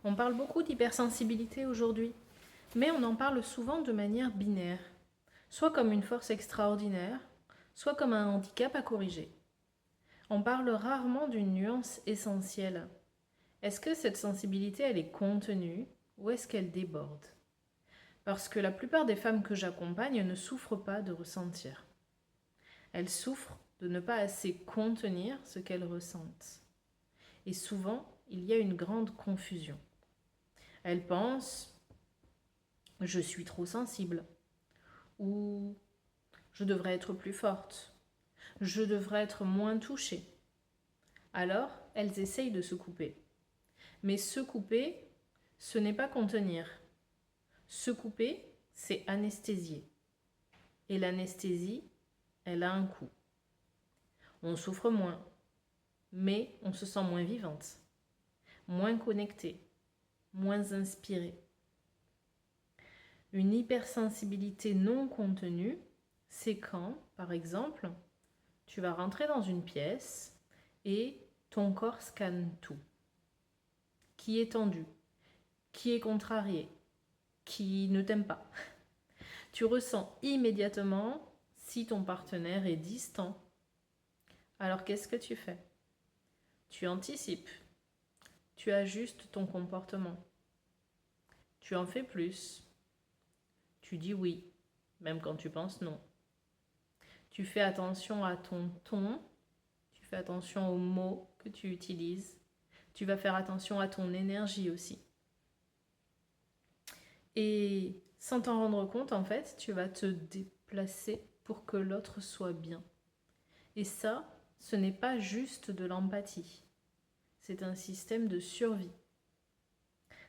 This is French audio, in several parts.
On parle beaucoup d'hypersensibilité aujourd'hui, mais on en parle souvent de manière binaire, soit comme une force extraordinaire, soit comme un handicap à corriger. On parle rarement d'une nuance essentielle. Est-ce que cette sensibilité, elle est contenue ou est-ce qu'elle déborde? Parce que la plupart des femmes que j'accompagne ne souffrent pas de ressentir. Elles souffrent de ne pas assez contenir ce qu'elles ressentent. Et souvent, il y a une grande confusion. Elles pensent je suis trop sensible ou je devrais être plus forte, je devrais être moins touchée. Alors, elles essayent de se couper. Mais se couper, ce n'est pas contenir. Se couper, c'est anesthésier. Et l'anesthésie, elle a un coût. On souffre moins, mais on se sent moins vivante, moins connectée, moins inspirée. Une hypersensibilité non contenue, c'est quand, par exemple, tu vas rentrer dans une pièce et ton corps scanne tout. Qui est tendu, qui est contrarié, qui ne t'aime pas. Tu ressens immédiatement si ton partenaire est distant. Alors qu'est-ce que tu fais? Tu anticipes, tu ajustes ton comportement, tu en fais plus, tu dis oui, même quand tu penses non. Tu fais attention à ton ton, tu fais attention aux mots que tu utilises, tu vas faire attention à ton énergie aussi. Et sans t'en rendre compte, en fait, tu vas te déplacer pour que l'autre soit bien. Et ça, ce n'est pas juste de l'empathie. C'est un système de survie.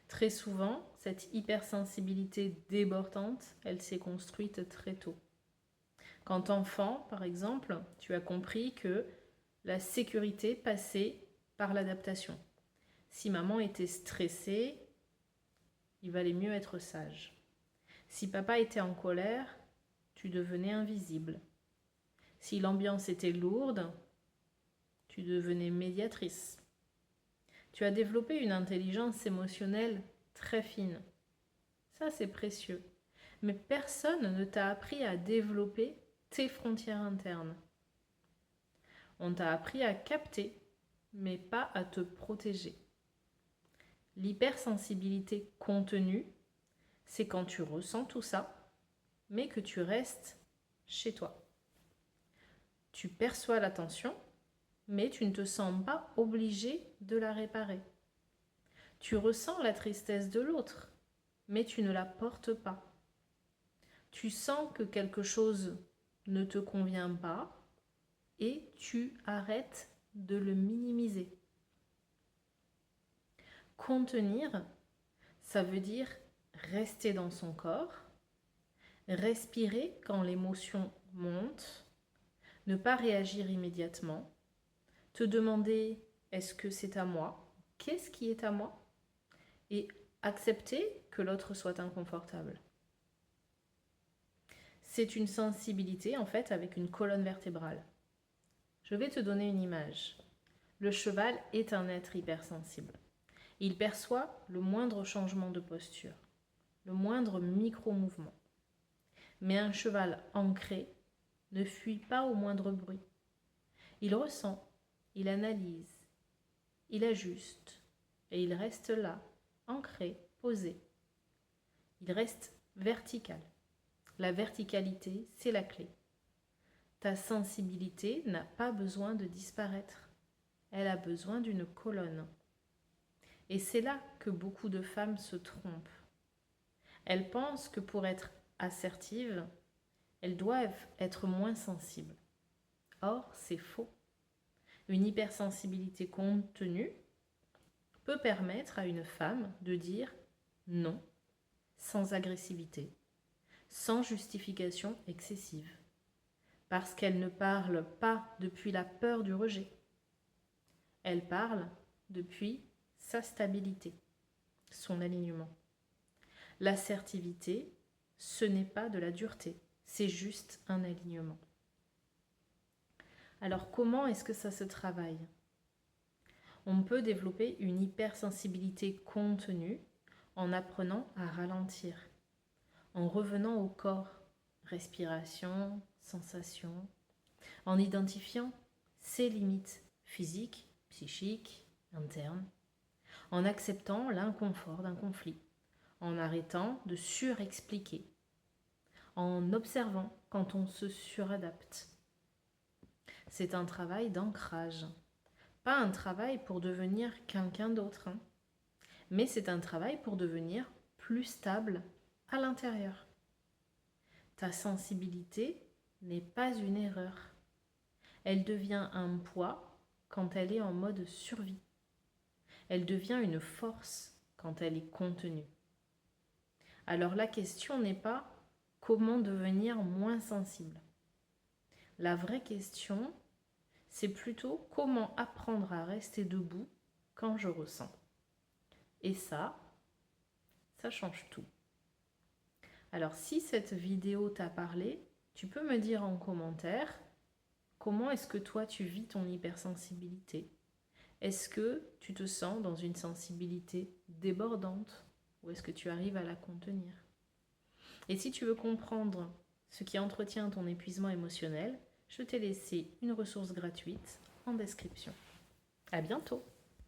Très souvent, cette hypersensibilité débordante, elle s'est construite très tôt. Quand enfant, par exemple, tu as compris que la sécurité passait par l'adaptation. Si maman était stressée, il valait mieux être sage. Si papa était en colère, tu devenais invisible. Si l'ambiance était lourde, tu devenais médiatrice. Tu as développé une intelligence émotionnelle très fine. Ça, c'est précieux. Mais personne ne t'a appris à développer tes frontières internes. On t'a appris à capter, mais pas à te protéger. L'hypersensibilité contenue, c'est quand tu ressens tout ça, mais que tu restes chez toi. Tu perçois la tension, mais tu ne te sens pas obligé de la réparer. Tu ressens la tristesse de l'autre, mais tu ne la portes pas. Tu sens que quelque chose ne te convient pas et tu arrêtes de le minimiser. Contenir, ça veut dire rester dans son corps, respirer quand l'émotion monte, ne pas réagir immédiatement, te demander est-ce que c'est à moi? Qu'est-ce qui est à moi? Et accepter que l'autre soit inconfortable. C'est une sensibilité en fait avec une colonne vertébrale. Je vais te donner une image. Le cheval est un être hypersensible. Il perçoit le moindre changement de posture, le moindre micro-mouvement. Mais un cheval ancré ne fuit pas au moindre bruit. Il ressent, il analyse, il ajuste et il reste là, ancré, posé. Il reste vertical. La verticalité, c'est la clé. Ta sensibilité n'a pas besoin de disparaître. Elle a besoin d'une colonne. Et c'est là que beaucoup de femmes se trompent. Elles pensent que pour être assertives, elles doivent être moins sensibles. Or, c'est faux. Une hypersensibilité contenue peut permettre à une femme de dire non sans agressivité, sans justification excessive, parce qu'elle ne parle pas depuis la peur du rejet. Elle parle depuis sa stabilité, son alignement. L'assertivité, ce n'est pas de la dureté, c'est juste un alignement. Alors comment est-ce que ça se travaille? On peut développer une hypersensibilité contenue en apprenant à ralentir, en revenant au corps, respiration, sensation, en identifiant ses limites physiques, psychiques, internes, en acceptant l'inconfort d'un conflit, en arrêtant de surexpliquer, en observant quand on se suradapte. C'est un travail d'ancrage, pas un travail pour devenir quelqu'un d'autre, mais c'est un travail pour devenir plus stable à l'intérieur. Ta sensibilité n'est pas une erreur. Elle devient un poids quand elle est en mode survie. Elle devient une force quand elle est contenue. Alors la question n'est pas comment devenir moins sensible. La vraie question, c'est plutôt comment apprendre à rester debout quand je ressens. Et ça change tout. Alors si cette vidéo t'a parlé, tu peux me dire en commentaire comment est-ce que toi tu vis ton hypersensibilité. Est-ce que tu te sens dans une sensibilité débordante ou est-ce que tu arrives à la contenir? Et si tu veux comprendre ce qui entretient ton épuisement émotionnel, je t'ai laissé une ressource gratuite en description. À bientôt!